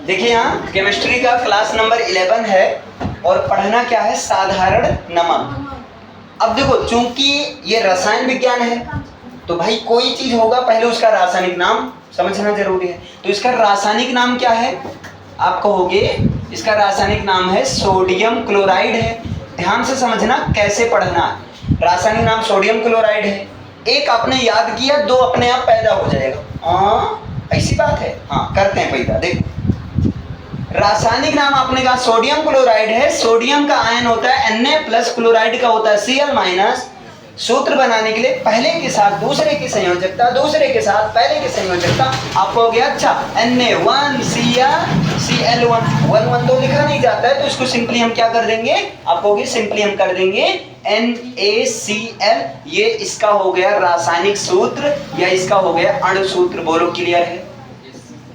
देखिए यहाँ केमिस्ट्री का क्लास नंबर 11 है और पढ़ना क्या है, साधारण नमक। अब देखो चूंकि ये रसायन विज्ञान है तो भाई कोई चीज होगा पहले उसका रासायनिक नाम समझना जरूरी है। तो इसका रासायनिक नाम क्या है, आप कहोगे इसका रासायनिक नाम है सोडियम क्लोराइड है। ध्यान से समझना कैसे पढ़ना है। रासायनिक नाम सोडियम क्लोराइड है। एक आपने याद किया, दो अपने आप पैदा हो जाएगा। हाँ ऐसी बात है। हाँ करते हैं पैदा। देखो रासायनिक नाम आपने कहा सोडियम क्लोराइड है। सोडियम का आयन होता है Na+, क्लोराइड का होता है Cl-। सूत्र बनाने के लिए पहले के साथ दूसरे की संयोजकता, दूसरे के साथ पहले की संयोजकता। आपको हो गया अच्छा Na1Cl1 1 तो लिखा नहीं जाता है तो इसको सिंपली हम क्या कर देंगे, आपको होगी सिंपली हम कर देंगे NaCl। ये इसका हो गया रासायनिक सूत्र या इसका हो गया अणु सूत्र। बोलो क्लियर है।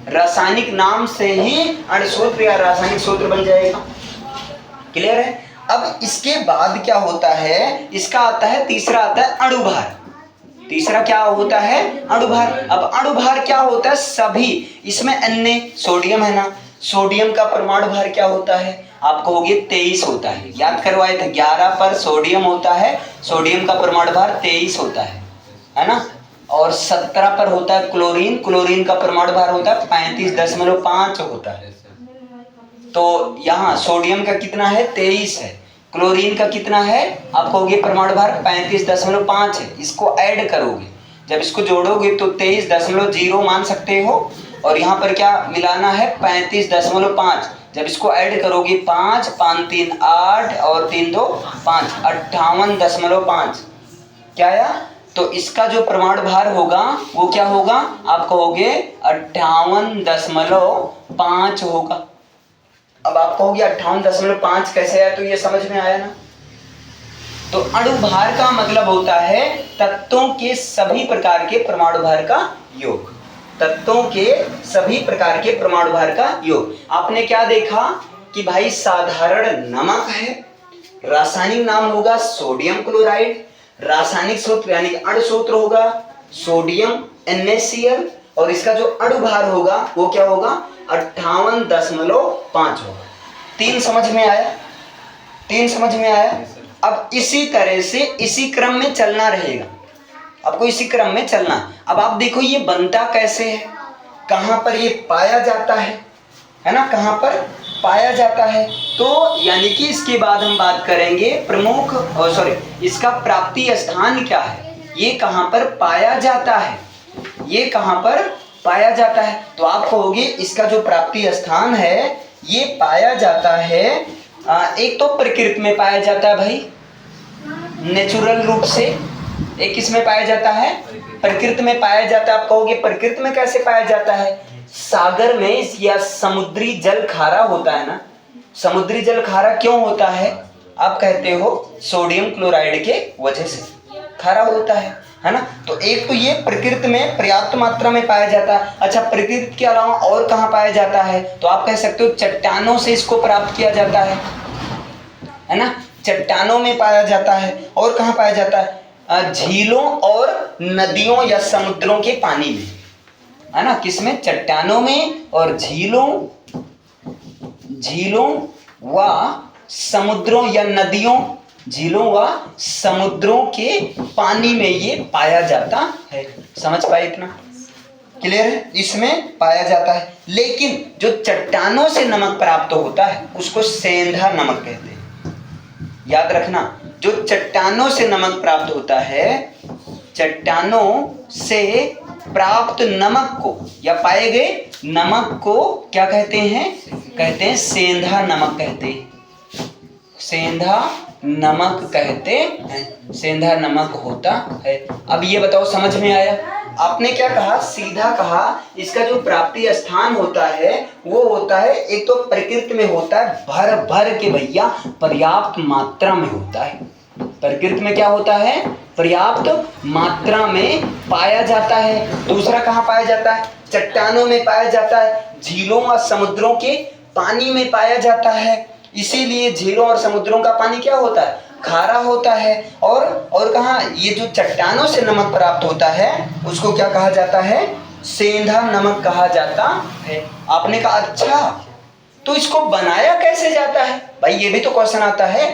रासायनिक नाम से ही अणु सूत्र या रासायनिक सूत्र बन जाएगा। क्लियर है। अब इसके बाद क्या होता है, इसका आता है तीसरा आता है अणुभार। तीसरा क्या होता है, अणुभार। अब अणुभार क्या होता है, सभी इसमें Na सोडियम है ना, सोडियम का परमाणु भार क्या होता है, आप कहोगे 23 होता है। याद करवाए थे 11 पर सोडियम होता है, सोडियम का परमाणु भार 23 होता है ना। और 17 पर होता है क्लोरीन, क्लोरीन का परमाणु भार होता है 35.5 होता है। तो यहाँ सोडियम का कितना है, 23 है। क्लोरीन का कितना है, आप कहोगे परमाणु भार 35.5 है। इसको ऐड करोगे, जब इसको जोड़ोगे तो 23.0 मान सकते हो। और यहाँ पर क्या मिलाना है, 35.5। जब इसको ऐड करोगे 5 5 3 8 और 3 2 5 58.5 क्या आया। तो इसका जो परमाणु भार होगा वो क्या होगा, आप कहोगे 58.5 होगा। अब आप कहोगे 58.5 कैसे आया, तो ये समझ में आया ना। तो अणुभार का मतलब होता है तत्वों के सभी प्रकार के परमाणु भार का योग। तत्वों के सभी प्रकार के परमाणु भार का योग। आपने क्या देखा कि भाई साधारण नमक है, रासायनिक नाम होगा सोडियम क्लोराइड, रासायनिक सूत्र यानी अणु सूत्र होगा सोडियम NaCl, और इसका जो अणुभार होगा वो क्या होगा 58.5 होगा। 3 समझ में आया, 3 समझ में आया। अब इसी तरह से इसी क्रम में चलना रहेगा, आपको इसी क्रम में चलना। अब आप देखो ये बनता कैसे है, कहां पर ये पाया जाता है ना, कहां पर पाया जाता है। तो यानी कि इसके बाद हम बात करेंगे प्रमुख इसका प्राप्ति स्थान क्या है, ये कहां पर पाया जाता है, ये कहां पर पाया जाता है। तो आप कहोगे इसका जो प्राप्ति स्थान है ये पाया जाता है एक तो प्रकृति में पाया जाता है भाई नेचुरल रूप से, एक किसमें पाया जाता है, प्रकृति में पाया जाता है। आप कहोगे प्रकृति में कैसे पाया जाता है, सागर में या समुद्री जल खारा होता है ना। समुद्री जल खारा क्यों होता है, आप कहते हो सोडियम क्लोराइड के वजह से खारा होता है ना। तो एक तो ये प्रकृति में पर्याप्त मात्रा में पाया जाता है। अच्छा प्रकृति के अलावा और कहाँ पाया जाता है, तो आप कह सकते हो चट्टानों से इसको प्राप्त किया जाता है ना, चट्टानों में पाया जाता है। और कहाँ पाया जाता है, झीलों और नदियों या समुद्रों के पानी में, है ना। किसमें, चट्टानों में और झीलों व समुद्रों या नदियों, झीलों व समुद्रों के पानी में ये पाया जाता है। समझ पाए इतना, क्लियर है, इसमें पाया जाता है। लेकिन जो चट्टानों से नमक प्राप्त होता है उसको सेंधा नमक कहते हैं। याद रखना, जो चट्टानों से नमक प्राप्त होता है, चट्टानों से प्राप्त नमक को या पाए गए नमक को क्या कहते हैं, कहते हैं सेंधा नमक कहते हैं, सेंधा नमक कहते हैं, सेंधा नमक होता है। अब ये बताओ समझ में आया। आपने क्या कहा, सीधा कहा इसका जो प्राप्ति स्थान होता है वो होता है एक तो प्रकृति में होता है भर भर के भैया पर्याप्त मात्रा में होता है। प्रकृति में क्या होता है, पर्याप्त मात्रा में पाया जाता है। दूसरा कहाँ पाया जाता है, चट्टानों में पाया जाता है, झीलों और समुद्रों के पानी में पाया जाता है। इसीलिए झीलों और समुद्रों का पानी क्या होता है, खारा होता है। और कहाँ, ये जो चट्टानों से नमक प्राप्त होता है उसको क्या कहा जाता है, सेंधा नमक कहा जाता है। आपने कहा अच्छा, तो इसको बनाया कैसे जाता है? भाई ये भी तो क्वेश्चन आता है।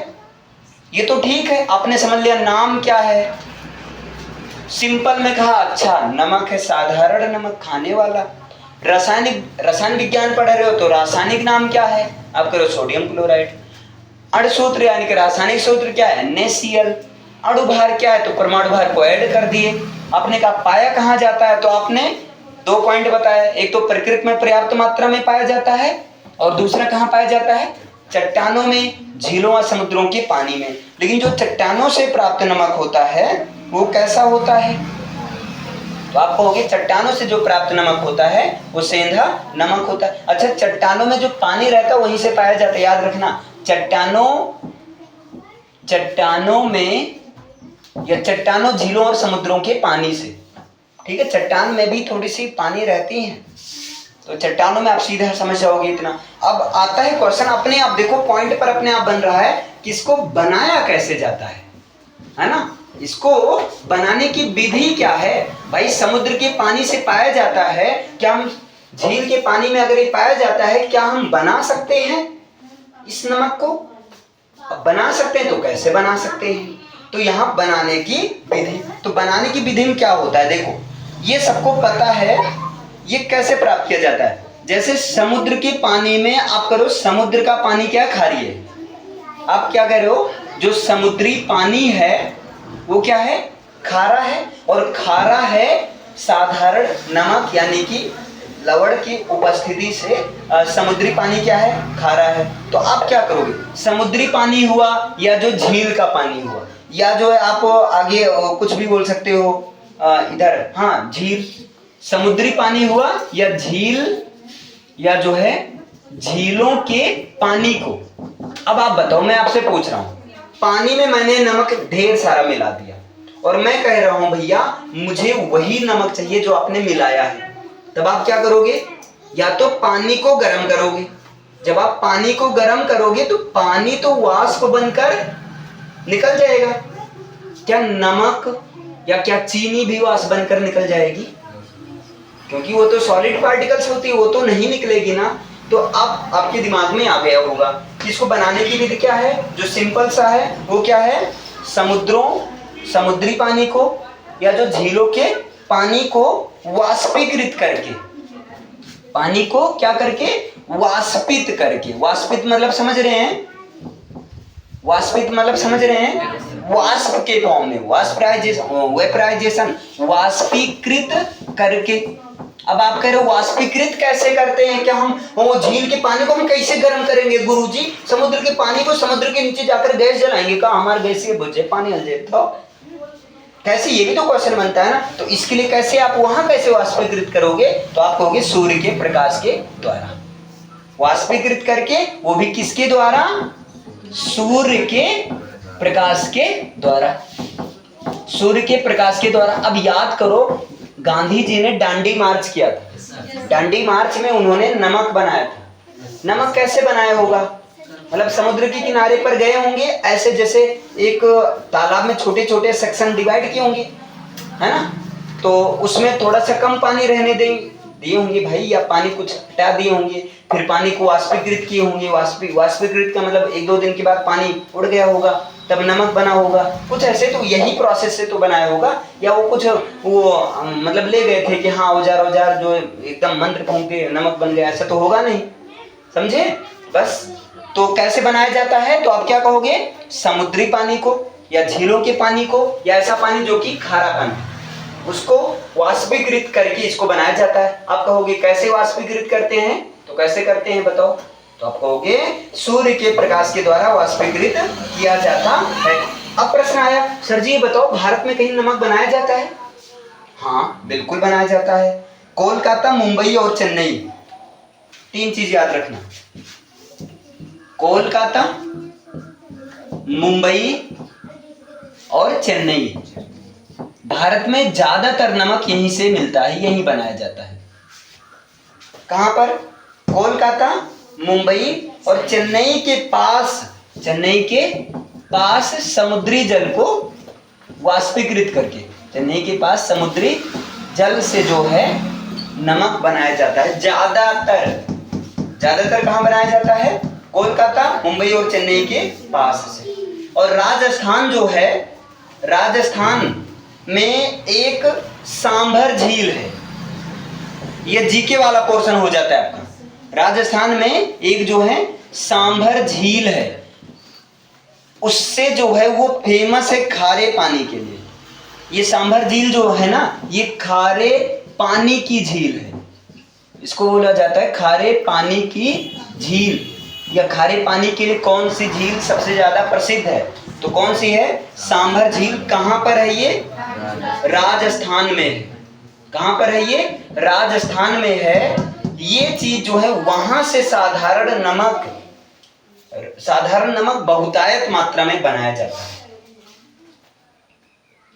ये तो ठीक है, आपने समझ लिया नाम क्या है, सिंपल में कहा अच्छा नमक है, साधारण नमक खाने वाला। रसायन विज्ञान पढ़ रहे हो तो रासायनिक नाम क्या है? आप करो सोडियम क्लोराइड। अणुसूत्र यानी कि रासायनिक सूत्र क्या है? NaCl। अणुभार क्या है? तो परमाणु भार को ऐड कर दिए। आपने कहा पाया कहाँ जाता है? तो आपने 2 पॉइंट बताया, एक तो प्रकृति में पर्याप्त मात्रा में पाया जाता है और दूसरा कहाँ पाया जाता है? चट्टानों में, झीलों और समुद्रों के पानी में। लेकिन जो चट्टानों से प्राप्त नमक होता है वो कैसा होता है? तो आप कहोगे चट्टानों से जो प्राप्त नमक होता है वो सेंधा नमक होता है। अच्छा, चट्टानों में जो पानी रहता है वहीं से पाया जाता है, याद रखना। चट्टानों में या चट्टानों, झीलों और समुद्रों के पानी से, ठीक है। चट्टान में भी थोड़ी सी पानी रहती है, तो चट्टानों में आप सीधा समझ जाओगे इतना। अब आता है क्वेश्चन, अपने आप देखो पॉइंट पर अपने आप बन रहा है कि इसको बनाया कैसे जाता है ना? इसको बनाने की विधि क्या है? भाई समुद्र के पानी से पाया जाता है, क्या हम झील के पानी में अगर ये पाया जाता है, क्या हम बना सकते हैं इस नमक को? अब बना सकते हैं तो कैसे बना सकते हैं? तो यहाँ बनाने की विधि, तो बनाने की विधि में क्या होता है देखो, ये सबको पता है। ये कैसे प्राप्त किया जाता है? जैसे समुद्र के पानी में आप करो, समुद्र का पानी क्या खारी है? आप क्या कह रहे हो? जो समुद्री पानी है वो क्या है? खारा है। और खारा है साधारण नमक यानी कि लवण की उपस्थिति से समुद्री पानी क्या है? खारा है। तो आप क्या करोगे? समुद्री पानी हुआ या जो झील का पानी हुआ, या जो है आप आगे कुछ भी बोल सकते हो इधर, हाँ झील, समुद्री पानी हुआ या झील, या जो है झीलों के पानी को। अब आप बताओ, मैं आपसे पूछ रहा हूं, पानी में मैंने नमक ढेर सारा मिला दिया और मैं कह रहा हूं भैया मुझे वही नमक चाहिए जो आपने मिलाया है, तब आप क्या करोगे? या तो पानी को गर्म करोगे। जब आप पानी को गर्म करोगे तो पानी तो वाष्प बनकर निकल जाएगा। क्या नमक या क्या चीनी भी वाष्प बनकर निकल जाएगी? क्योंकि वो तो सॉलिड पार्टिकल्स होती है, वो तो नहीं निकलेगी ना। तो अब आपके दिमाग में आ गया होगा कि इसको बनाने की विधि क्या है? जो सिंपल सा है वो क्या है? समुद्री पानी को या जो झीलों के पानी को वाष्पीकृत करके, पानी को क्या करके? वाष्पित करके। वाष्पित मतलब समझ रहे हैं? वाष्पित मतलब समझ रहे हैं? वाष्प के फॉर्म में, वेपराइजेशन, वाष्पीकृत करके। अब आप कह रहे हो वाष्पीकृत कैसे करते हैं? क्या हम वो झील के पानी को हम कैसे गर्म करेंगे गुरुजी? समुद्र के पानी को समुद्र के नीचे जाकर गैस जलाएंगे? का हमारे गैस से बुझे पानी हल जाए तो कैसे? ये भी तो क्वेश्चन बनता है ना। तो इसके लिए कैसे आप वहां कैसे वाष्पीकृत करोगे? तो आप कहोगे सूर्य के प्रकाश के द्वारा वाष्पीकृत करके, वो भी किसके द्वारा? सूर्य के प्रकाश के द्वारा, सूर्य के प्रकाश के द्वारा। अब याद करो, गांधी जी ने दांडी मार्च किया था। दांडी मार्च में उन्होंने नमक बनाया था। नमक कैसे बनाया होगा? मतलब समुद्र के किनारे पर गए होंगे, ऐसे जैसे एक तालाब में छोटे छोटे सेक्शन डिवाइड किए होंगे, है ना? तो उसमें थोड़ा सा कम पानी रहने दिए होंगे भाई, या पानी कुछ हटा दिए होंगे, फिर पानी को वाष्पीकृत किए होंगे। वाष्पीकृत का मतलब 1-2 दिन के बाद पानी उड़ गया होगा, तब नमक बना होगा। कुछ ऐसे तो यही प्रोसेस से तो बनाया होगा, या वो कुछ वो मतलब ले गए थे कि हाँ औजार जो एकदम मंत्र फूंक के नमक बन गया, ऐसा तो होगा नहीं। समझे? बस तो कैसे बनाया जाता है? तो आप क्या कहोगे? समुद्री पानी को या झीलों के पानी को या ऐसा पानी जो कि खारा पानी, उसको वाष्पीकृत करके इसको बनाया जाता है। आप कहोगे कैसे वाष्पीकृत करते हैं? तो कैसे करते हैं बताओ? तो आप कहोगे सूर्य के प्रकाश के द्वारा वाष्पीकृत किया जाता है। अब प्रश्न आया, सर जी ये बताओ भारत में कहीं नमक बनाया जाता है? हाँ बिल्कुल बनाया जाता है। कोलकाता, मुंबई और चेन्नई, 3 चीज याद रखना। कोलकाता, मुंबई और चेन्नई, भारत में ज्यादातर नमक यहीं से मिलता है, यहीं बनाया जाता है। कहां पर? कोलकाता, मुंबई और चेन्नई के पास समुद्री जल को वाष्पीकृत करके, चेन्नई के पास समुद्री जल से जो है नमक बनाया जाता है। ज्यादातर कहाँ बनाया जाता है? कोलकाता, मुंबई और चेन्नई के पास से। और राजस्थान जो है, राजस्थान में एक सांभर झील है। ये जीके वाला पोर्शन हो जाता है आपका। राजस्थान में एक जो है सांभर झील है, उससे जो है वो फेमस है खारे पानी के लिए। ये सांभर झील जो है ना, ये खारे पानी की झील है। इसको बोला जाता है खारे पानी की झील। या खारे पानी के लिए कौन सी झील सबसे ज्यादा प्रसिद्ध है? तो कौन सी है? सांभर झील। कहां पर है ये? राजस्थान में है। कहां पर है ये? राजस्थान में है। ये चीज जो है वहां से साधारण नमक बहुतायत मात्रा में बनाया जाता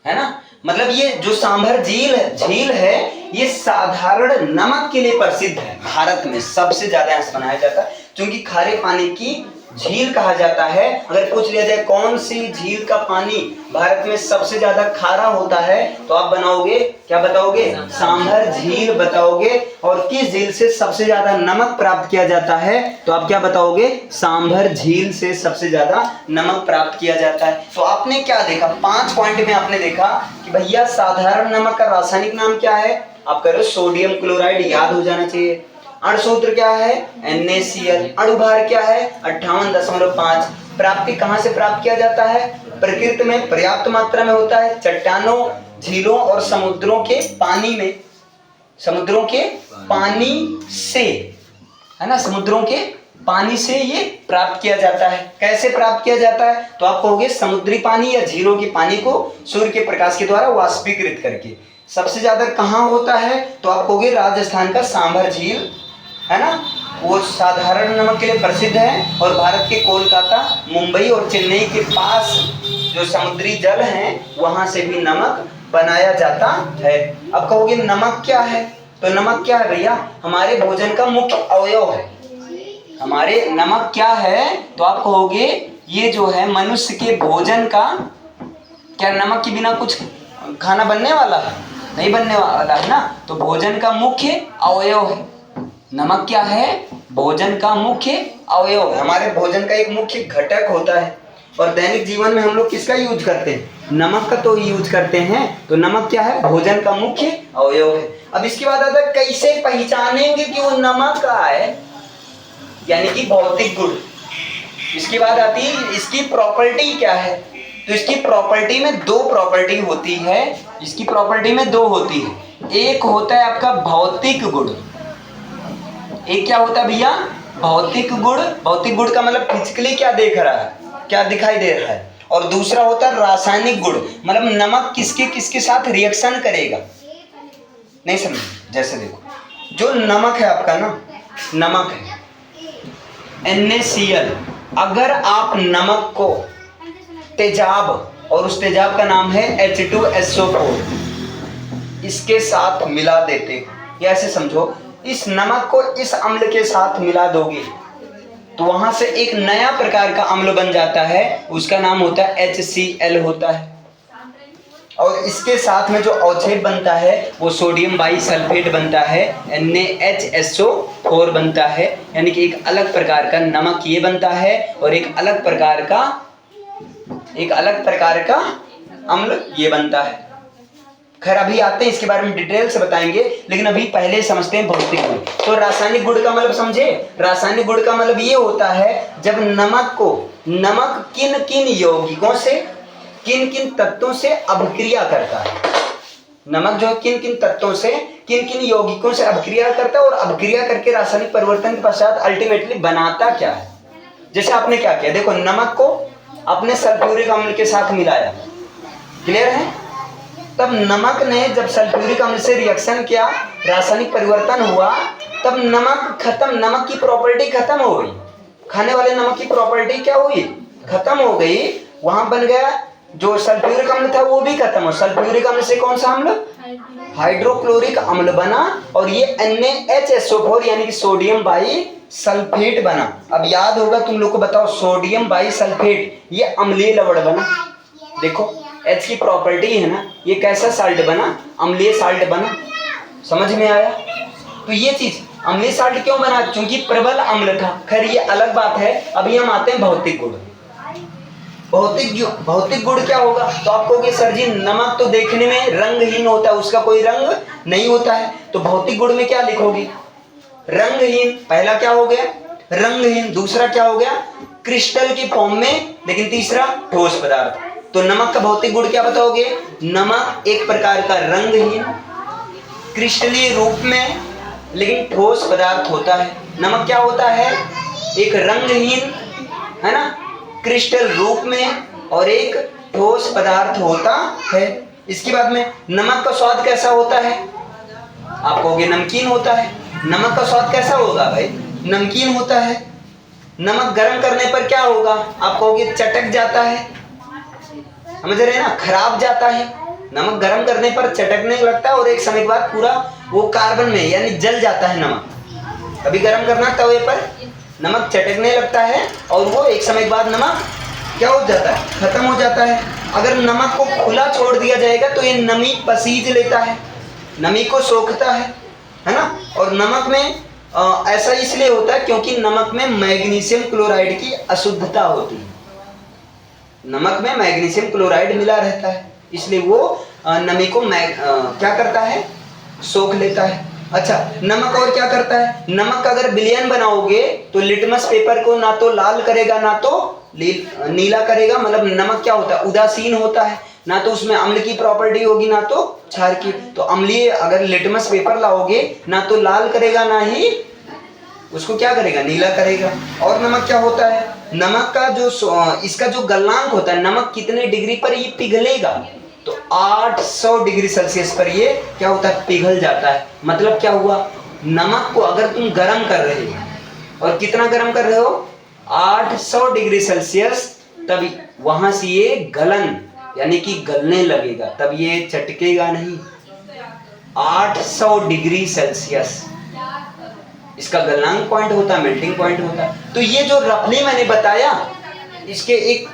है ना। मतलब ये जो सांभर झील है, ये साधारण नमक के लिए प्रसिद्ध है। भारत में सबसे ज्यादा यहाँ से बनाया जाता है, क्योंकि खारे पानी की झील कहा जाता है। अगर पूछ लिया जाए कौन सी झील का पानी भारत में सबसे ज्यादा खारा होता है, तो आप बनाओगे क्या? बताओगे सांभर झील बताओगे। और किस झील से सबसे ज्यादा नमक प्राप्त किया जाता है? तो आप क्या बताओगे? सांभर झील से सबसे ज्यादा नमक प्राप्त किया जाता है। तो आपने क्या देखा? 5 पॉइंट में आपने देखा कि भैया साधारण नमक का रासायनिक नाम क्या है? आप कह रहे हो सोडियम क्लोराइड, याद हो जाना चाहिए। अणुसूत्र क्या है? NaCl। अणुभार क्या है? 58.5। प्राप्ति कहां से प्राप्त किया जाता है? प्रकृति में पर्याप्त मात्रा में होता है, चट्टानों, झीलों और समुद्रों के पानी में। समुद्रों के पानी से, है ना, समुद्रों के पानी से ये प्राप्त किया जाता है। कैसे प्राप्त किया जाता है? तो आप कहोगे समुद्री पानी या झीलों के पानी को सूर्य के प्रकाश के द्वारा वाष्पीकृत करके। सबसे ज्यादा कहाँ होता है? तो आप कहोगे राजस्थान का सांभर झील, है ना, वो साधारण नमक के लिए प्रसिद्ध है। और भारत के कोलकाता, मुंबई और चेन्नई के पास जो समुद्री जल हैं, वहां से भी नमक बनाया जाता है। अब कहोगे नमक क्या है? तो नमक क्या है भैया? हमारे भोजन का मुख्य अवयव है। हमारे नमक क्या है? तो आप कहोगे ये जो है मनुष्य के भोजन का, क्या नमक के बिना कुछ खाना बनने वाला है? नहीं बनने वाला है ना। तो भोजन का मुख्य अवयव है नमक। क्या है? भोजन का मुख्य अवयव है। हमारे भोजन का एक मुख्य घटक होता है। और दैनिक जीवन में हम लोग किसका यूज करते हैं? नमक का तो यूज करते हैं। तो नमक क्या है? भोजन का मुख्य अवयव है। अब इसके बाद आता है कैसे पहचानेंगे कि वो नमक का है, यानी कि भौतिक गुण। इसके बाद आती है इसकी प्रॉपर्टी क्या है। तो इसकी प्रॉपर्टी में 2 प्रॉपर्टी होती है। इसकी प्रॉपर्टी में 2 होती है। एक होता है आपका भौतिक गुण। एक क्या होता है भैया? भौतिक गुण। भौतिक गुण का मतलब फिजिकली क्या देख रहा है, क्या दिखाई दे रहा है। और दूसरा होता है रासायनिक गुण, मतलब नमक किसके किसके साथ रिएक्शन करेगा। नहीं समझ? जैसे देखो, जो नमक है आपका ना, नमक है NaCl। अगर आप नमक को तेजाब, और उस तेजाब का नाम है H2SO4, इसके साथ मिला देते हो, या ऐसे समझो इस नमक को इस अम्ल के साथ मिला दोगे, तो वहां से एक नया प्रकार का अम्ल बन जाता है। उसका नाम होता है HCl होता है। और इसके साथ में जो अवक्षेप बनता है वो सोडियम बाइसल्फेट बनता है, NaHSO4 बनता है। यानी कि एक अलग प्रकार का नमक ये बनता है, और एक अलग प्रकार का अम्ल ये बनता है। खैर अभी आते हैं, इसके बारे में डिटेल से बताएंगे, लेकिन अभी पहले समझते हैं भौतिक गुण। तो रासायनिक गुण का मतलब समझे? रासायनिक गुण का मतलब ये होता है जब नमक किन किन यौगिकों से, किन किन तत्वों से अभिक्रिया करता है। नमक जो है किन किन तत्वों से, किन किन यौगिकों से अभिक्रिया करता है, और अभिक्रिया करके रासायनिक परिवर्तन के पश्चात अल्टीमेटली बनाता क्या है। जैसे आपने क्या किया, देखो नमक को अपने सल्फ्यूरिक अम्ल के साथ मिलाया, क्लियर है। तब नमक ने जब सल्फ्यूरिक अम्ल से रिएक्शन किया, रासायनिक परिवर्तन हुआ, तब नमक खत्म, नमक की प्रॉपर्टी खत्म हो गई। खाने वाले नमक की प्रॉपर्टी क्या हुई? खत्म हो गई। वहां बन गया जो सल्फ्यूरिक अम्ल था वो भी खत्म हो। सल्फ्यूरिक अम्ल से कौन सा अम्ल? हाइड्रोक्लोरिक अम्ल बना, और ये NaHSO4 यानी कि सोडियम बाइसल्फेट बना। अब याद होगा तुम लोग को, बताओ सोडियम बाइसल्फेट ये अम्लीय लवण बना। देखो H की प्रॉपर्टी है ना, ये कैसा साल्ट बना? अम्लीय साल्ट बना। समझ में आया? तो ये चीज अम्लीय साल्ट क्यों बना, क्योंकि प्रबल अम्ल था। खैर ये अलग बात है। अभी हम आते हैं भौतिक गुण। भौतिक गुण क्या होगा, तो आप कहोगे सर जी नमक तो देखने में रंगहीन होता है, उसका कोई रंग नहीं होता है, तो भौतिक गुण में क्या लिखोगे, रंगहीन। पहला क्या हो गया, रंगहीन। दूसरा क्या हो गया, क्रिस्टल की फॉर्म में, लेकिन तीसरा ठोस पदार्थ। तो नमक का भौतिक गुण क्या बताओगे, नमक एक प्रकार का रंगहीन क्रिस्टलीय रूप में लेकिन ठोस पदार्थ होता है। नमक क्या होता है, एक रंगहीन, है ना, क्रिस्टल रूप में और एक ठोस पदार्थ होता है। इसके बाद में नमक का स्वाद कैसा होता है, आप कहोगे नमकीन होता है। नमक का स्वाद कैसा होगा भाई, नमकीन होता है। नमक गर्म करने पर क्या होगा, आप कहोगे चटक जाता है, समझ रहे हैं ना, खराब जाता है। नमक गर्म करने पर चटकने लगता है और एक समय के बाद पूरा वो कार्बन में यानी जल जाता है नमक। कभी गर्म करना तवे पर, नमक चटकने लगता है और वो एक समय के बाद नमक क्या हो जाता है, खत्म हो जाता है। अगर नमक को खुला छोड़ दिया जाएगा तो ये नमी पसीज लेता है, नमी को सोखता है ना। और नमक में ऐसा इसलिए होता है क्योंकि नमक में मैग्नीशियम क्लोराइड की अशुद्धता होती है। नमक में मैग्नीशियम क्लोराइड मिला रहता है, इसलिए वो नमी को क्या करता है, सोख लेता है। अच्छा, नमक और क्या करता है, नमक का अगर विलयन बनाओगे तो लिटमस पेपर को ना तो लाल करेगा ना तो नीला करेगा। मतलब नमक क्या होता है, उदासीन होता है, ना तो उसमें अम्ल की प्रॉपर्टी होगी ना तो क्षार की। तो अम्लीय अगर लिटमस पेपर लाओगे ना तो लाल करेगा ना ही उसको क्या करेगा, नीला करेगा। और नमक क्या होता है, नमक का जो इसका जो गलनांक होता है, नमक कितने डिग्री पर ये पिघलेगा, तो 800 डिग्री सेल्सियस पर ये क्या होता है, पिघल जाता है। मतलब क्या हुआ, नमक को अगर तुम गर्म कर रहे हो और कितना गर्म कर रहे हो, 800 डिग्री सेल्सियस, तब वहां से ये गलन यानी कि गलने लगेगा, तब ये चटकेगा नहीं। 800 डिग्री सेल्सियस इसका गलनांक पॉइंट होता है, मेल्टिंग पॉइंट होता है। तो ये जो रफली मैंने बताया, इसके एक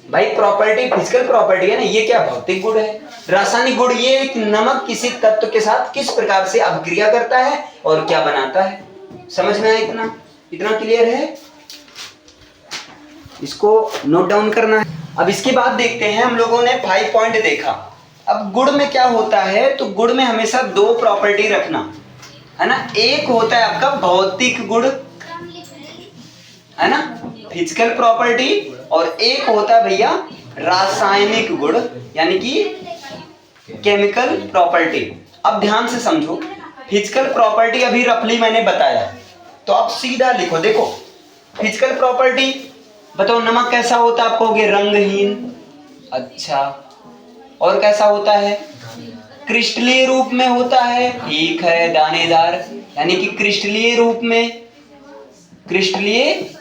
भाई प्रॉपर्टी, फिजिकल प्रॉपर्टी है ना, ये क्या भौतिक गुण है। रासायनिक गुण ये कि नमक किसी तत्व के साथ किस प्रकार से अभिक्रिया करता है और क्या बनाता है। समझ में आया, इतना क्लियर है, इसको नोट डाउन करना है। अब इसके बाद देखते हैं, हम लोगों ने 5 पॉइंट देखा। अब गुण में क्या होता है, तो गुण में हमेशा 2 प्रॉपर्टी रखना है ना। एक होता है आपका भौतिक गुण, है ना, फिजिकल प्रॉपर्टी, और एक होता है भैया रासायनिक गुण यानी कि केमिकल प्रॉपर्टी। अब ध्यान से समझो, फिजिकल प्रॉपर्टी अभी रफली मैंने बताया, तो आप सीधा लिखो। देखो फिजिकल प्रॉपर्टी बताओ, नमक कैसा होता है, आप कहोगे रंगहीन। अच्छा, और कैसा होता है, क्रिस्टलीय रूप में होता है, ठीक है, दानेदार, यानी कि क्रिस्टलीय रूप में, क्रिस्टलीय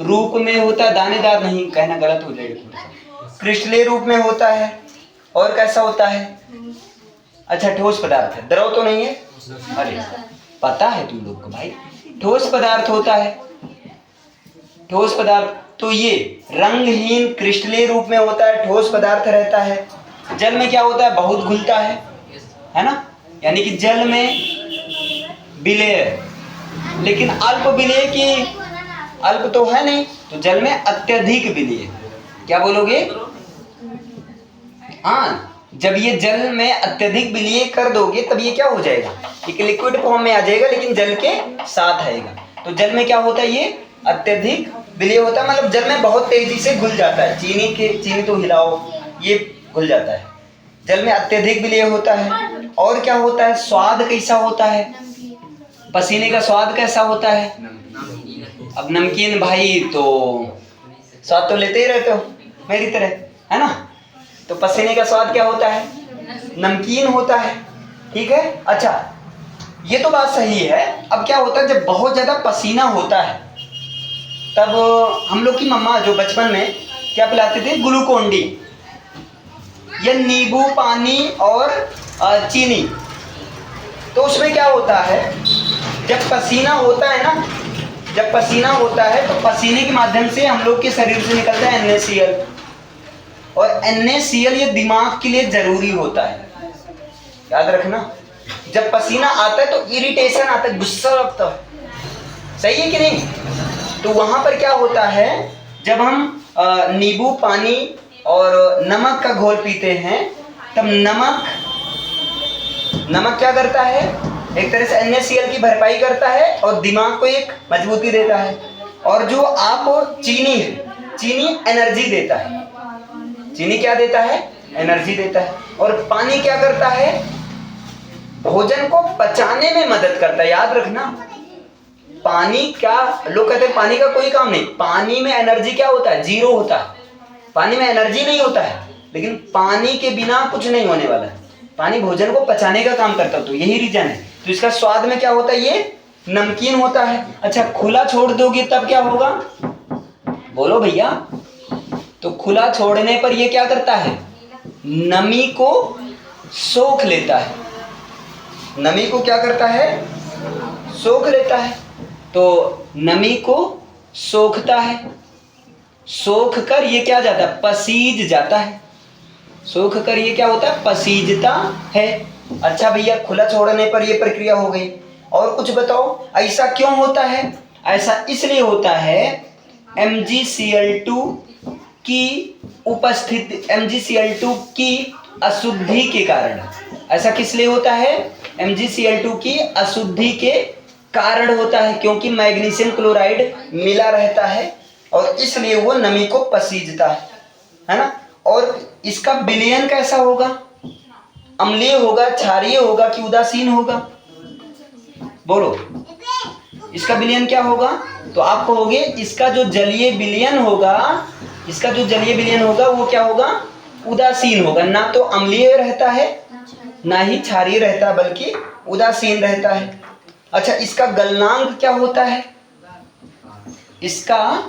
रूप में होता है, दानेदार नहीं कहना गलत हो जाएगा थोड़ा सा, क्रिस्टलीय रूप में होता है। और कैसा होता है, अच्छा ठोस पदार्थ है, द्रव तो नहीं है, अरे पता है तुम लोग को भाई, ठोस पदार्थ होता है, ठोस पदार्थ। तो ये रंगहीन क्रिस्टलीय रूप में होता है, ठोस पदार्थ रहता है। जल में क्या होता है, बहुत घुलता है ना, यानी कि जल में विलेय, लेकिन अल्प विलेय की, अल्प तो है नहीं, तो जल में अत्यधिक विलेय। क्या बोलोगे, हाँ, जब ये जल में अत्यधिक विलेय कर दोगे तब ये क्या हो जाएगा, एक लिक्विड फॉर्म में आ जाएगा, लेकिन जल के साथ आएगा। तो जल में क्या होता है, ये अत्यधिक विलेय होता है, मतलब जल में बहुत तेजी से घुल जाता है। चीनी तो हिलाओ, ये घुल जाता है, जल में अत्यधिक विलेय होता है। और क्या होता है, स्वाद कैसा होता है, पसीने का स्वाद कैसा होता है। अब नमकीन भाई तो स्वाद तो लेते ही रहते हो मेरी तरह, है ना, तो पसीने का स्वाद क्या होता है, नमकीन होता है, ठीक है। अच्छा, ये तो बात सही है। अब क्या होता है, जब बहुत ज्यादा पसीना होता है तब हम लोग की मम्मा जो बचपन में क्या पिलाते थे, ग्लूकोन-डी या नींबू पानी और चीनी। तो उसमें क्या होता है, जब पसीना होता है ना, जब पसीना होता है तो पसीने के माध्यम से हम लोग के शरीर से निकलता है NaCl, और NaCl ये दिमाग के लिए जरूरी होता है, याद रखना, जब पसीना आता है तो इरिटेशन आता है, गुस्सा लगता है, सही है कि नहीं? तो वहां पर क्या होता है, जब हम नींबू पानी और नमक का घोल पीते हैं तब नमक क्या करता है, एक तरह से NaCl की भरपाई करता है और दिमाग को एक मजबूती देता है। और जो आप चीनी है, चीनी एनर्जी देता है, चीनी क्या देता है, एनर्जी देता है। और पानी क्या करता है, भोजन को पचाने में मदद करता है। याद रखना, पानी क्या, लोग कहते हैं पानी का कोई काम नहीं, पानी में एनर्जी क्या होता है, जीरो होता है, पानी में एनर्जी नहीं होता है, लेकिन पानी के बिना कुछ नहीं होने वाला है। पानी भोजन को पचाने का काम करता है, तो यही रीजन है। तो इसका स्वाद में क्या होता है, ये नमकीन होता है। अच्छा, खुला छोड़ दोगे तब क्या होगा, बोलो भैया? तो खुला छोड़ने पर ये क्या करता है, नमी को सोख लेता है, नमी को क्या करता है, सोख लेता है। तो नमी को सोखता है, सोख कर ये क्या जाता है, पसीज जाता है, सोख कर ये क्या होता है, पसीजता है। अच्छा भैया, खुला छोड़ने पर ये प्रक्रिया हो गई, और कुछ बताओ ऐसा क्यों होता है? ऐसा इसलिए होता है MgCl2 की उपस्थिति, MgCl2 की अशुद्धि के कारण। ऐसा किस लिए होता है, MgCl2 की अशुद्धि के कारण होता है, क्योंकि मैग्नीशियम क्लोराइड मिला रहता है और इसलिए वो नमी को पसीजता है ना। और इसका विलयन कैसा होगा, अम्लीय होगा, क्षारीय होगा कि उदासीन होगा, बोलो? इसका विलयन क्या होगा? तो आप कहोगे इसका जो जलीय विलयन होगा, इसका जो जलीय विलयन होगा वो क्या होगा, उदासीन होगा। ना तो अम्लीय रहता है ना ही क्षारीय रहता है, बल्कि उदासीन रहता है। अच्छा, इसका गलनांक क्या होता है, इसका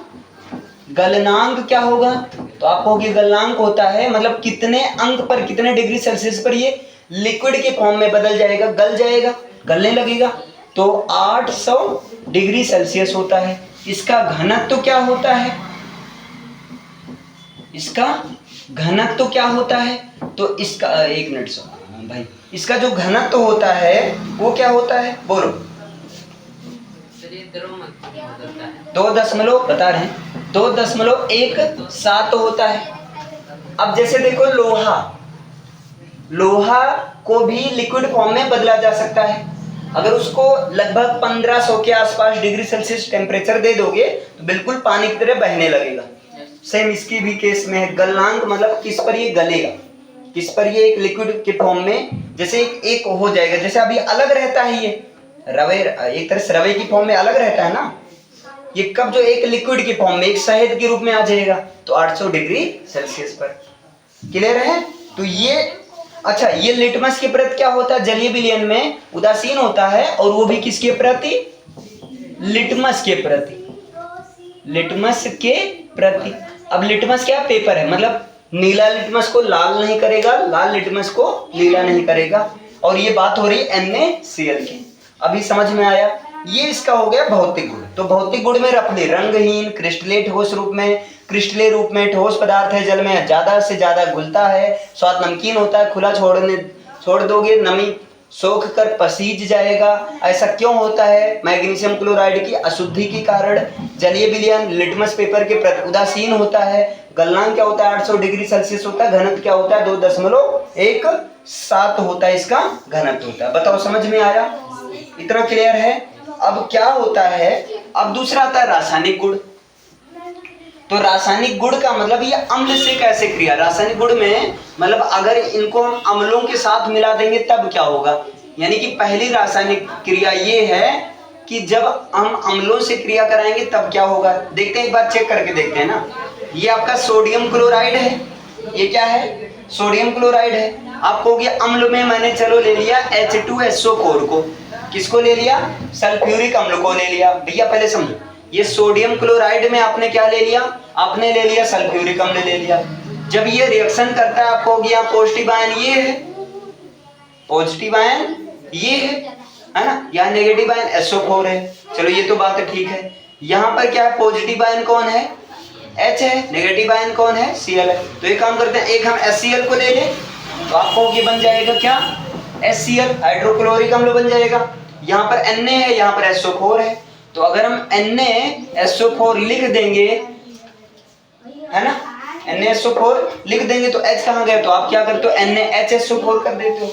गलनांक क्या होगा? तो आप कहोगे गलनांक होता है मतलब कितने अंक पर, कितने डिग्री सेल्सियस पर ये लिक्विड के फॉर्म में बदल जाएगा, गल जाएगा, गलने लगेगा। तो 800 डिग्री सेल्सियस होता है। इसका घनत्व तो क्या होता है, इसका घनत्व तो क्या होता है? तो इसका एक मिनट भाई, इसका जो घनत्व तो होता है वो क्या होता है, बोलो? 2 बता रहे हैं 2.17 होता है। अब जैसे देखो, लोहा को भी लिक्विड फॉर्म में बदला जा सकता है। अगर उसको लगभग 1500 के आसपास डिग्री सेल्सियस टेम्परेचर दे दोगे तो बिल्कुल पानी की तरह बहने लगेगा। सेम इसकी भी केस में है। गलनांक मतलब किस पर ये गलेगा, किस पर ये एक लिक्विड के फॉर्म में जैसे एक हो जाएगा। जैसे अभी अलग रहता है ये रवे, एक तरह से रवे की फॉर्म में अलग रहता है ना, ये कब जो एक लिक्विड के फॉर्म में, एक शहद के रूप में आ जाएगा तो 800 डिग्री सेल्सियस पर। क्लियर है? तो ये अच्छा, ये लिटमस के प्रति क्या होता है, जलीय विलयन में उदासीन होता है, और वो भी किसके प्रति, लिटमस के प्रति, लिटमस के प्रति। अब लिटमस क्या, पेपर है, मतलब नीला लिटमस को लाल नहीं करेगा, लाल लिटमस को नीला नहीं करेगा। और ये बात हो रही NaCl की, अभी समझ में आया? ये इसका हो गया भौतिक गुण। तो भौतिक गुण में रफली रंगहीन, क्रिस्टलेट ठोस रूप में, क्रिस्टले रूप में ठोस पदार्थ है, जल में ज्यादा से ज्यादा घुलता है, स्वाद नमकीन होता है, खुला छोड़ दोगे नमी सोख कर पसीज जाएगा। ऐसा क्यों होता है? मैग्नीशियम क्लोराइड की अशुद्धि के कारण। जलीय विलयन लिटमस पेपर के प्रति उदासीन होता है। गलनांक क्या होता है, 800 डिग्री सेल्सियस होता है। घनत्व क्या होता है, 2.17 होता है, इसका घनत्व होता है। बताओ, समझ में आया? इतना क्लियर है? अब क्या होता है, अब दूसरा आता है रासायनिक गुण। तो रासायनिक गुण का मतलब ये अम्ल से कैसे क्रिया, रासायनिक गुण में मतलब अगर इनको हम अम्लों के साथ मिला देंगे तब क्या होगा। यानी कि पहली रासायनिक क्रिया ये है कि जब हम अम्लों से क्रिया कराएंगे तब क्या होगा। देखते हैं, एक बार चेक करके देखते हैं ना। ये आपका सोडियम क्लोराइड है, ये क्या है, सोडियम क्लोराइड है। आप कहोगे अम्ल में मैंने चलो ले लिया H2SO4 को, किसको ले लिया, सल्फ्यूरिक अम्ल को ले लिया। भैया पहले समझो, ये सोडियम क्लोराइड में आपने क्या ले लिया, आपने ले लिया सल्फ्यूरिक अम्ल ले लिया। जब ये रिएक्शन करता है, आपको हो गया पॉजिटिव आयन ये है, पॉजिटिव आयन ये है ना, यहाँ नेगेटिव आयन SO4 है। चलो ये तो बात ठीक है। यहाँ पर क्या है, पॉजिटिव आयन कौन है, H है, नेगेटिव आयन कौन है, Cl है। तो एक काम करते हैं, एक हम HCl को ले लें तो आपको ये बन जाएगा क्या, HCl हाइड्रोक्लोरिक अम्ल बन जाएगा। यहाँ पर Na है, यहाँ पर SO4 है, तो अगर हम NaSO4 लिख देंगे, है ना, NaSO4 लिख देंगे तो H कहाँ गया, तो आप क्या करते हो NaHSO4 कर देते हो,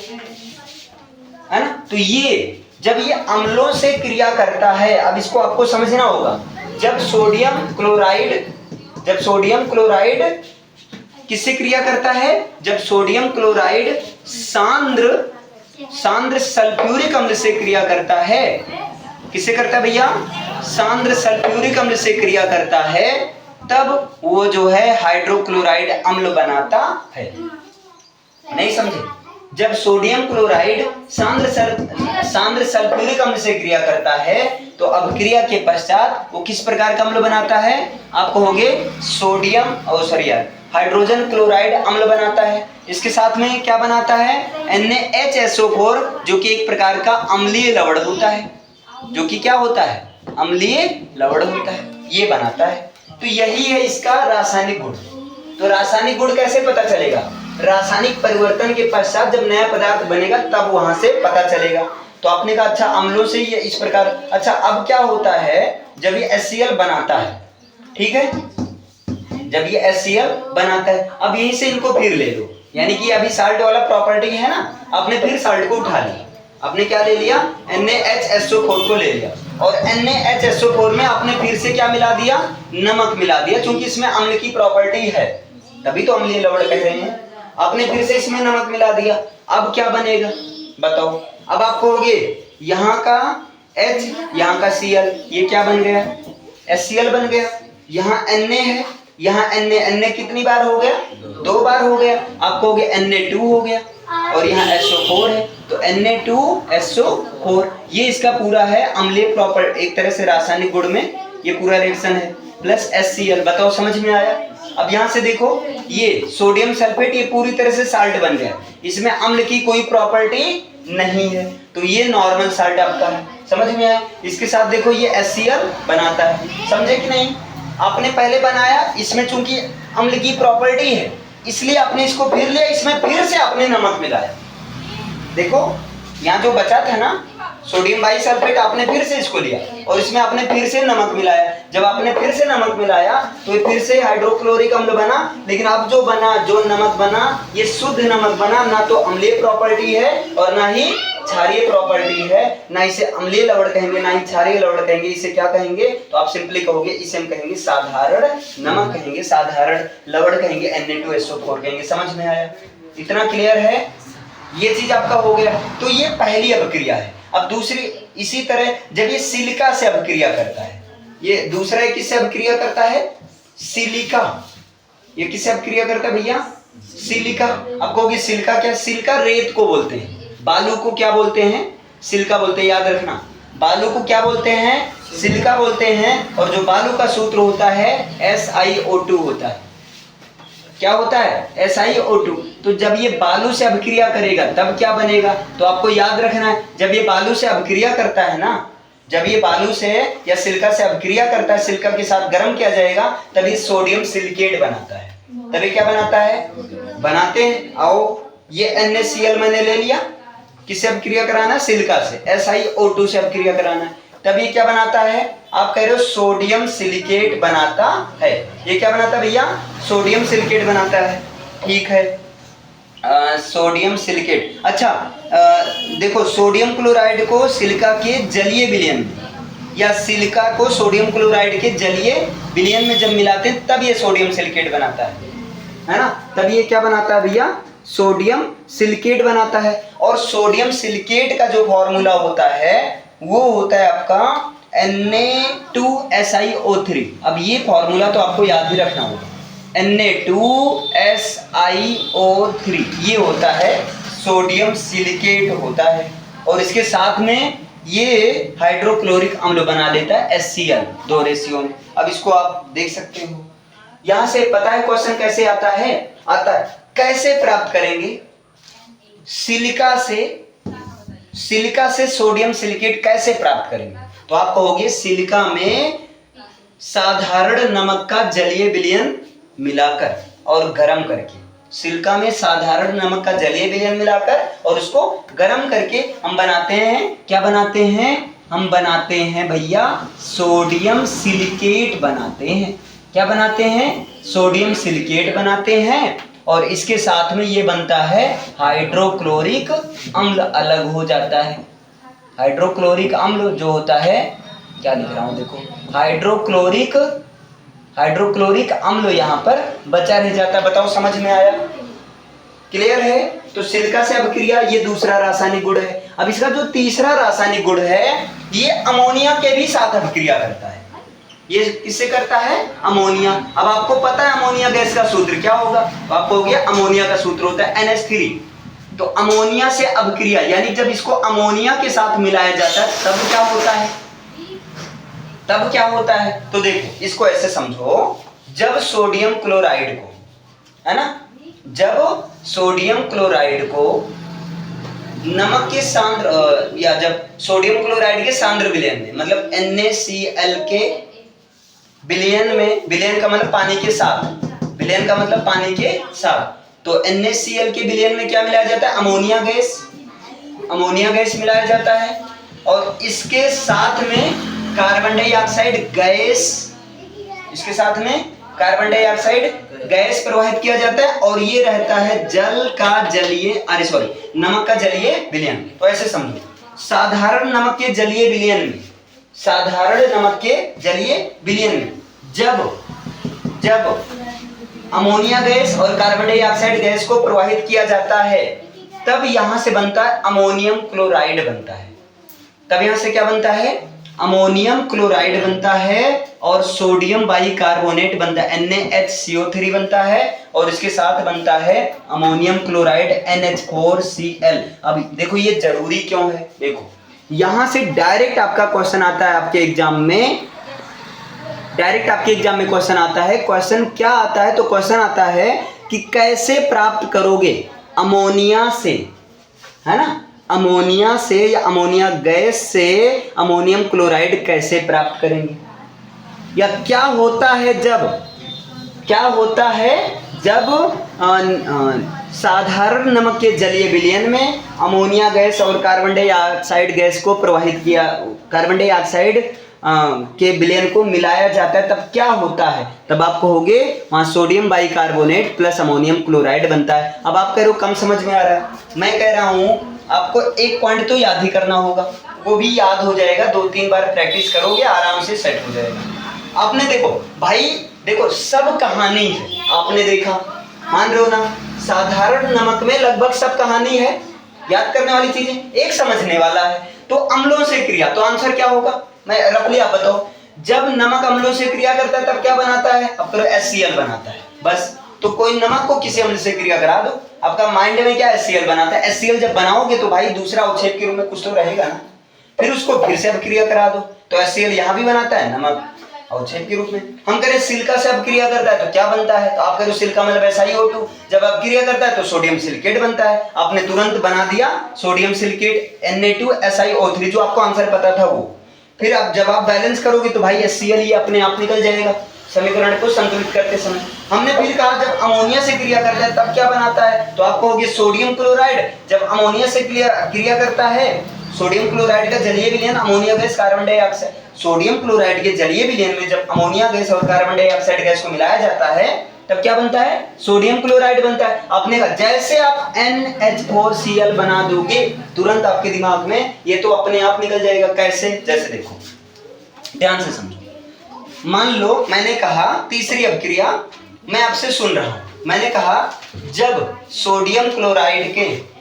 है ना। तो ये जब ये अम्लों से क्रिया करता है, अब इसको आपको समझना होगा। जब सोडियम क्लोराइड किससे क्रिया करता है, जब सोडियम क्लोराइड सांद्र सल्फ्यूरिक अम्ल से क्रिया करता है, किससे करता है भैया, सांद्र सल्फ्यूरिक अम्ल से क्रिया करता है, तब वो जो है हाइड्रोक्लोराइड अम्ल बनाता है। नहीं समझे, जब सोडियम क्लोराइड सांद्र सल्फ्यूरिक अम्ल से क्रिया करता है, तो अभिक्रिया के पश्चात वो किस प्रकार का अम्ल बनाता है, आप कहोगे हाइड्रोजन क्लोराइड अम्ल बनाता है। इसके साथ में क्या बनाता है, NaHSO4, जो कि एक प्रकार का अम्लीय लवण होता है, जो कि क्या होता है, अम्लीय लवण होता है, ये बनाता है। तो यही है इसका रासायनिक गुण। तो रासायनिक गुण कैसे पता चलेगा, रासायनिक परिवर्तन के पश्चात जब नया पदार्थ बनेगा तब वहां से पता चलेगा। तो आपने कहा अच्छा अम्लों से ये इस प्रकार, अच्छा अब क्या होता है जब ये HCl बनाता है, ठीक है, जब ये HCl बनाता है, अब यहीं से इनको फिर ले लो, यानी कि अभी साल्ट वाला प्रॉपर्टी है ना, आपने फिर साल्ट को उठा लिया, आपने क्या ले लिया, NaHSO4 को ले लिया, और NaHSO4 में आपने फिर से क्या मिला दिया, नमक मिला दिया, क्योंकि इसमें अम्ल की प्रॉपर्टी है, तभी तो अम्लीय लवण कह रहे हैं। आपने फिर से इसमें नमक मिला दिया, अब क्या बनेगा बताओ, अब आप कहोगे यहाँ का H, यहाँ का Cl, ये क्या बन गया, HCl बन गया। यहाँ Na है, यहाँ Na कितनी बार हो गया, 2 बार हो गया, आप कहोगे Na2 हो गया, और यहाँ SO4 है, तो Na2SO4, ये इसका पूरा है अम्लीय प्रॉपर्टी, एक तरह से रासायनिक गुण में ये पूरा रिएक्शन है, प्लस HCl। बताओ समझ में आया। अब यहाँ से देखो ये सोडियम सल्फेट ये पूरी तरह से साल्ट बन गया, इसमें अम्ल की कोई प्रॉपर्टी नहीं है, तो ये नॉर्मल साल्ट आपका है, समझ में आया। इसके साथ देखो ये HCl बनाता है, समझे कि नहीं। आपने पहले बनाया, इसमें चूंकि अम्ल की प्रॉपर्टी है इसलिए आपने इसको फिर लिया, इसमें फिर से आपने नमक मिलाया। देखो यहाँ जो बचा था ना सोडियम बाइसल्फेट, आपने फिर से इसको लिया और इसमें आपने फिर से नमक मिलाया। जब आपने फिर से नमक मिलाया तो ये फिर से हाइड्रोक्लोरिक अम्ल बना, लेकिन अब जो नमक बना ये शुद्ध नमक बना, ना तो अम्लीय प्रॉपर्टी है और ना ही क्षारीय प्रॉपर्टी है, ना इसे अम्लीय लवण कहेंगे ना ही क्षारीय लवण कहेंगे, इसे क्या कहेंगे, तो आप सिंपली कहोगे इसे हम कहेंगे साधारण नमक कहेंगे, साधारण लवण कहेंगे, Na2SO4 कहेंगे। समझ में आया, इतना क्लियर है, ये चीज आपका हो गया। तो ये पहली अभिक्रिया है। अब दूसरी, इसी तरह जब ये सिलिका से अभिक्रिया करता है, ये दूसरा किससे अभिक्रिया करता है, सिलिका, ये किससे अभिक्रिया करता है भैया, सिलिका। अब कहोगे सिलिका क्या, सिलिका रेत को बोलते हैं, बालू को क्या बोलते हैं, सिलिका बोलते हैं, याद रखना, बालू को क्या बोलते हैं, सिलिका बोलते हैं। और जो बालू का सूत्र होता है SiO2 होता है, क्या होता है SiO2। तो जब ये बालू से अभिक्रिया करेगा तब क्या बनेगा, तो आपको याद रखना है, जब ये बालू से अभिक्रिया करता है ना, जब ये बालू से या सिलिका से अभिक्रिया करता है, सिलिका के साथ गर्म किया जाएगा, तब ये सोडियम सिलिकेट बनाता है। तभी क्या बनाता है, बनाते हैं। आओ ये NaCl मैंने ले लिया, किससे अभिक्रिया कराना है, सिलिका से, SiO2 से अभिक्रिया कराना है, तब ये क्या बनाता है, आप कह रहे हो सोडियम सिलिकेट बनाता है। ये क्या बनाता है भैया, सोडियम सिलिकेट बनाता है, ठीक है, सोडियम सिलिकेट। अच्छा देखो सोडियम क्लोराइड को सिलिका के जलीय विलयन या सिलिका को सोडियम क्लोराइड के जलीय विलयन में जब मिलाते हैं तब ये सोडियम सिलिकेट बनाता है ना, तब ये क्या बनाता है भैया, सोडियम सिलिकेट बनाता है। और सोडियम सिलिकेट का जो फॉर्मूला होता है वो होता है आपका Na2SiO3। अब ये फॉर्मूला तो आपको याद भी रखना होगा, Na2SiO3 ये होता है सोडियम सिलिकेट होता है, और इसके साथ में ये हाइड्रोक्लोरिक अम्ल बना देता है HCl 2 रेशियो में। अब इसको आप देख सकते हो, यहां से पता है क्वेश्चन कैसे आता है, कैसे प्राप्त करेंगे, सिलिका से सोडियम सिलिकेट कैसे प्राप्त करेंगे, तो आप कहोगे सिलिका में साधारण नमक का जलीय विलयन मिलाकर और गर्म करके, सिलिका में साधारण नमक का जलीय विलयन मिलाकर और उसको गर्म करके हम बनाते हैं, क्या बनाते हैं, हम बनाते हैं भैया सोडियम सिलिकेट बनाते हैं। क्या बनाते हैं, सोडियम सिलिकेट बनाते हैं। और इसके साथ में ये बनता है हाइड्रोक्लोरिक अम्ल अलग हो जाता है। हाइड्रोक्लोरिक अम्ल जो होता है, क्या लिख रहा हूं देखो, हाइड्रोक्लोरिक अम्ल यहाँ पर बचा रह जाता है। बताओ समझ में आया, क्लियर है। तो सिलिका से अभिक्रिया, ये दूसरा रासायनिक गुण है। अब इसका जो तीसरा रासायनिक गुण है, ये अमोनिया के भी साथ अभिक्रिया करता है। ये किससे करता है, अमोनिया। अब आपको पता है अमोनिया गैस का सूत्र क्या होगा, तो आपको हो गया अमोनिया का सूत्र होता है NH3। तो अमोनिया से अभिक्रिया, यानी जब इसको अमोनिया के साथ मिलाया जाता है तब क्या होता है, तब क्या होता है। तो देखो इसको ऐसे समझो, जब सोडियम क्लोराइड को, है ना, जब सोडियम क्लोराइड को नमक के सांद्र या जब सोडियम क्लोराइड के सांद्र विलयन में, मतलब NaCl के विलयन में, विलयन का मतलब पानी के साथ, विलयन का मतलब पानी के साथ, तो NaCl के विलयन में क्या मिलाया जाता है, अमोनिया गैस, अमोनिया गैस मिलाया जाता है। और इसके साथ में कार्बन डाइऑक्साइड गैस, इसके साथ में कार्बन डाइऑक्साइड गैस प्रवाहित किया जाता है और ये रहता है जल का जलीय, अरे सॉरी, नमक का जलीय विलयन। तो ऐसे समझो, साधारण नमक के जलीय विलयन में, साधारण नमक के जलीय विलयन में जब अमोनिया गैस और कार्बन डाइऑक्साइड गैस को प्रवाहित किया जाता है, तब यहां से बनता है अमोनियम क्लोराइड बनता है। तब यहां से क्या बनता है, अमोनियम क्लोराइड बनता है और सोडियम बाइकार्बोनेट बनता है, NaHCO3 बनता है और इसके साथ बनता है अमोनियम क्लोराइड NH4Cl। अब देखो ये जरूरी क्यों है, देखो यहां से डायरेक्ट आपका क्वेश्चन आता है आपके एग्जाम में, डायरेक्ट आपके एग्जाम में क्वेश्चन आता है। क्वेश्चन क्या आता है, तो क्वेश्चन आता है कि कैसे प्राप्त करोगे अमोनिया से, है ना, अमोनिया से या अमोनिया गैस से अमोनियम क्लोराइड कैसे प्राप्त करेंगे, या क्या होता है जब, क्या होता है जब साधारण नमक के जलीय विलयन में अमोनिया गैस और कार्बन डाइऑक्साइड गैस को प्रवाहित किया, कार्बन डाइऑक्साइड के विलयन को मिलाया जाता है, तब क्या होता है, तब आप कहोगे वहां sodium bicarbonate plus ammonium chloride बनता है। अब आप कह रहे हो कम समझ में आ रहा है, मैं कह रहा हूं आपको एक पॉइंट तो याद ही करना होगा, वो भी याद हो जाएगा, 2-3 बार प्रैक्टिस करोगे आराम से सेट हो जाएगा। आपने देखो भाई, देखो सब कहानी है, आपने देखा, मान रहे हो ना, साधारण नमक में लगभग सब कहानी है, याद करने वाली चीजें, एक समझने वाला है। तो अम्लों से क्रिया, तो आंसर क्या होगा, मैं रफली आप बताओ, जब नमक अम्लों से क्रिया करता है तब क्या बनाता है, अब तो HCl बनाता है बस। तो कोई नमक को किसी अम्ल से क्रिया करा दो, आपका माइंड में क्या HCl बनाता है, HCl जब बनाओगे तो भाई दूसरा अवक्षेप के रूप में कुछ तो रहेगा ना, फिर उसको फिर से अभिक्रिया करा दो, तो HCl यहाँ भी बनाता है नमक अवक्षेप के रूप में। हम करें सिलिका से अभिक्रिया करता है तो क्या बनता है, तो आप कह सिलिका मतलब SiO2, जब अभिक्रिया करता है तो सोडियम सिलिकेट बनता है, आपने तुरंत बना दिया सोडियम सिलिकेट Na2SiO3, जो आपको आंसर पता था वो। फिर अब जब आप बैलेंस करोगे तो भाई HCl ये अपने आप निकल जाएगा समीकरण को संतुलित करते समय। हमने फिर कहा जब अमोनिया से क्रिया करता है तब क्या बनाता है, तो आप कहोगे सोडियम क्लोराइड, जब अमोनिया से क्रिया करता है, सोडियम क्लोराइड का जलीय विलयन ammonia gas carbon dioxide, sodium chloride के जलीय विलयन में जब अमोनिया गैस और कार्बन डाइऑक्साइड गैस को मिलाया जाता है तब क्या बनता है, सोडियम क्लोराइड बनता है। आपने कहा जैसे आप NH4Cl बना दोगे तुरंत आपके दिमाग में ये तो अपने आप निकल जाएगा। कैसे, जैसे देखो ध्यान से समझो, मान लो मैंने कहा तीसरी अभिक्रिया, मैं आपसे सुन रहा हूं, मैंने कहा जब सोडियम क्लोराइड के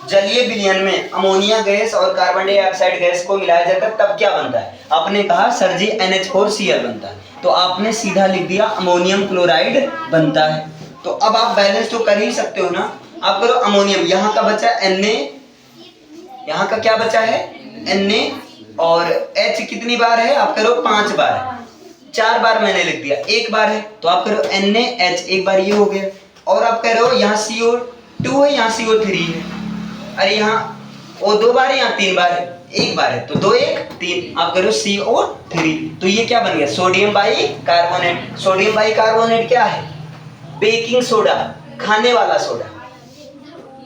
जलीय विलयन में अमोनिया गैस और कार्बन डाइऑक्साइड गैस को मिलाया जाता है तब क्या बनता है, आपने कहा सर जी NH4Cl बनता है, तो आपने सीधा लिख दिया अमोनियम क्लोराइड बनता है। तो अब आप बैलेंस तो कर ही सकते हो ना, आप करो अमोनियम, यहाँ का बचा Na, यहाँ का क्या बचा है Na, और H कितनी बार है, आप करो 5 बार, 4 बार मैंने लिख दिया, 1 बार है तो आप करो NaH, 1 बार ये हो गया, और आप कह रहे हो यहाँ CO2 है, यहाँ CO3 है, अरे यहाँ वो 2 बार है, यहाँ 3 बार है, 1 बार है तो 2 1 3, आप करो CO3, तो ये क्या बन गया सोडियम बाइकार्बोनेट। सोडियम बाइकार्बोनेट क्या है, बेकिंग सोडा, खाने वाला सोडा।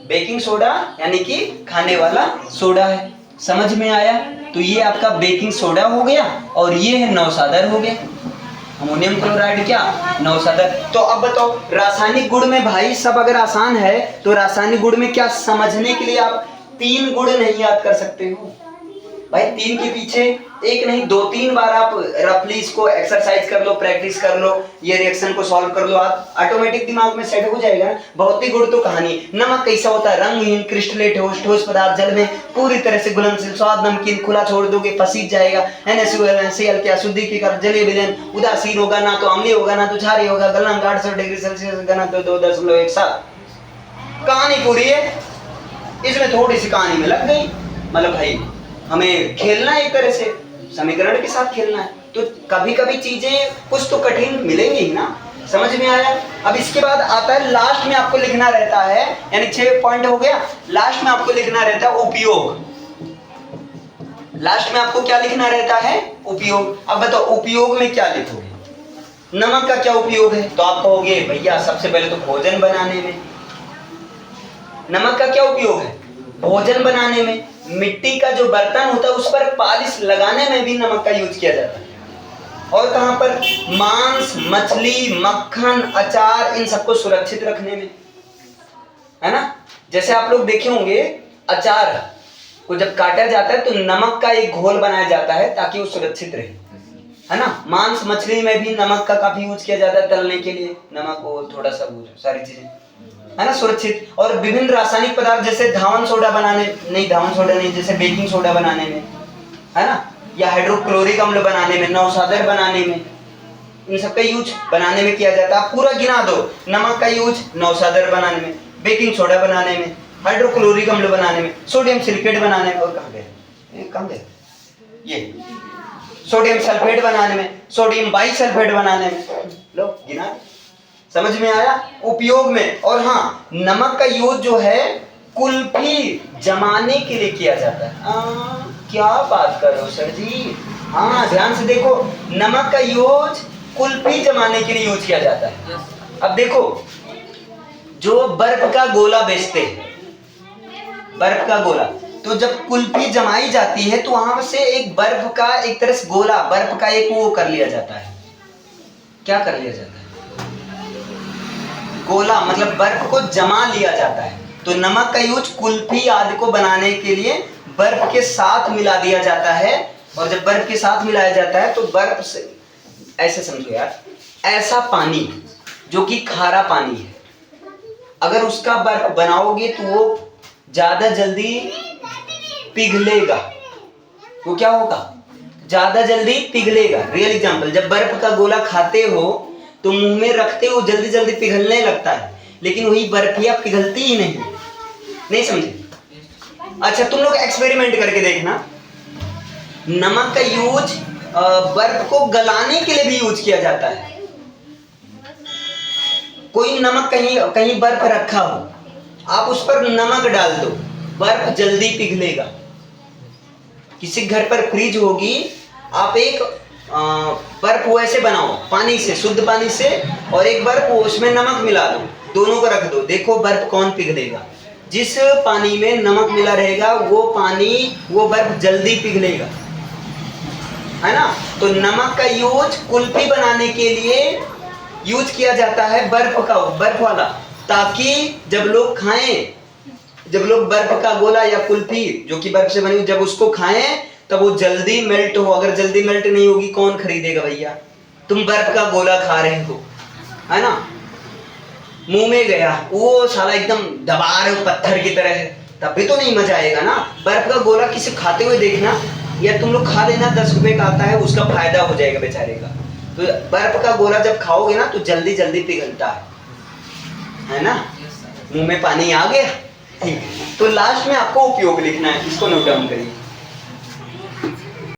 बेकिंग सोडा यानी कि खाने वाला सोडा है। समझ में आया? तो ये आपका बेकिंग सोडा हो गया और ये है नौशादर हो गया। अमोनियम क्लोराइड क्या? नौशादर। तो अब बताओ रासायनिक गुण में भाई सब अगर आसान है तो रासायनिक गुण में क्या समझने के लिए आप 3 गुण नहीं याद कर सकते हो? भाई 3 के पीछे एक नहीं 2-3 बार आप रफली इसको एक्सरसाइज कर लो, प्रैक्टिस कर लो, ये रिएक्शन को सॉल्व कर लो, आप ऑटोमेटिक दिमाग में सेट हो जाएगा ना। भौतिक गुण तो कहानी। नमक कैसा होता है? रंगहीन, क्रिस्टलेट, ठोस पदार्थ, जल में पूरी तरह से घुलनशील, स्वाद नमकीन, खुला छोड़ दोगे फंसीज जाएगा। NaCl के अशुद्धि के कारण जलीय विलयन, उदासीन होगा, ना तो अम्लीय होगा ना तो क्षारीय होगा, गलनांक 800 डिग्री सेल्सियस, घनत्व 2.17। कहानी पूरी है। इसमें थोड़ी सी कहानी में लग गई, मतलब भाई हमें खेलना है, एक तरह से समीकरण के साथ खेलना है। तो कभी कभी चीजें कुछ तो कठिन मिलेंगी ही ना। समझ में आया? अब इसके बाद आता है लास्ट में आपको लिखना रहता है, यानी 6 पॉइंट हो गया। लास्ट में आपको लिखना रहता है उपयोग। लास्ट में आपको क्या लिखना रहता है? उपयोग। अब बताओ उपयोग में क्या लिखोगे? नमक का क्या उपयोग है? तो आप कहोगे भैया सबसे पहले तो भोजन बनाने में। नमक का क्या उपयोग है? भोजन बनाने में। मिट्टी का जो बर्तन होता है उस पर पॉलिश लगाने में भी नमक का यूज किया जाता है। और कहां पर? मांस, मछली, मक्खन, अचार, इन सबको सुरक्षित रखने में, है ना। जैसे आप लोग देखे होंगे अचार को जब काटा जाता है तो नमक का एक घोल बनाया जाता है ताकि वो सुरक्षित रहे, है ना। मांस मछली में भी नमक का काफी यूज किया जाता है तलने के लिए। नमक को थोड़ा सा वो सारी चीजें, है ना, सुरक्षित। और विभिन्न रासायनिक पदार्थ जैसे धावन सोडा बनाने, नहीं धावन सोडा नहीं, जैसे बेकिंग सोडा बनाने में, है ना, या हाइड्रोक्लोरिक अम्ल बनाने में, नौशादर बनाने में, इन सब का यूज बनाने में किया जाता है। पूरा गिना दो। नमक का यूज नौशादर बनाने में, बेकिंग सोडा बनाने में, हाइड्रोक्लोरिक अम्ल बनाने में, सोडियम सिलिकेट बनाने में, और कहाँ गए ये सोडियम सल्फेट बनाने में, सोडियम बाइसल्फेट बनाने में। लो गिना। समझ में आया? उपयोग में। और हाँ, नमक का यूज जो है कुल्फी जमाने के लिए किया जाता है। क्या बात कर रहे हो सर जी? हाँ ध्यान से देखो, नमक का यूज कुल्फी जमाने के लिए यूज किया जाता है। अब देखो, जो बर्फ का गोला बेचते हैं, बर्फ का गोला, तो जब कुल्फी जमाई जाती है तो वहां से एक बर्फ का एक तरह से गोला, बर्फ का एक वो कर लिया जाता है। क्या कर लिया जाता है? गोला, मतलब बर्फ को जमा लिया जाता है। तो नमक का यूज कुल्फी आदि को बनाने के लिए बर्फ के साथ मिला दिया जाता है। और जब बर्फ के साथ मिलाया जाता है तो बर्फ से, ऐसे समझो यार, ऐसा पानी जो कि खारा पानी है, अगर उसका बर्फ बनाओगे तो वो ज्यादा जल्दी पिघलेगा। वो क्या होगा? ज्यादा जल्दी पिघलेगा। रियल एग्जांपल, जब बर्फ का गोला खाते हो तो मुंह में रखते हो जल्दी जल्दी पिघलने लगता है, लेकिन वही बर्फिया पिघलती ही नहीं समझे? अच्छा तुम लोग एक्सपेरिमेंट करके देखना। नमक का यूज बर्फ को गलाने के लिए भी यूज किया जाता है। कोई नमक कहीं बर्फ रखा हो, आप उस पर नमक डाल दो, बर्फ जल्दी पिघलेगा। किसी घर पर फ्रिज होगी, आप एक बर्फ वैसे बनाओ पानी से, शुद्ध पानी से, और एक बर्फ उसमें नमक मिला दो, दोनों को रख दो, देखो बर्फ कौन पिघलेगा। जिस पानी में नमक मिला रहेगा वो बर्फ जल्दी पिघलेगा, है ना। तो नमक का यूज कुल्फी बनाने के लिए यूज किया जाता है, बर्फ वाला, ताकि जब लोग खाएं, जब लोग बर्फ का गोला या कुल्फी जो कि बर्फ से बनी जब उसको खाएं तब वो जल्दी मेल्ट हो। अगर जल्दी मेल्ट नहीं होगी कौन खरीदेगा भैया? तुम बर्फ का गोला खा रहे हो, है ना, मुंह में गया वो साला एकदम दबा रहे हो पत्थर की तरह है, तब भी तो नहीं मजा आएगा ना। बर्फ का गोला किसी खाते हुए देखना, या तुम लोग खा लेना, 10 रुपए का आता है, उसका फायदा हो जाएगा बेचारे का। तो बर्फ का गोला जब खाओगे ना तो जल्दी जल्दी पिघलता है ना। मुंह में पानी आ गया। ठीक, तो लास्ट में आपको उपयोग लिखना है, इसको नोट डाउन करिए।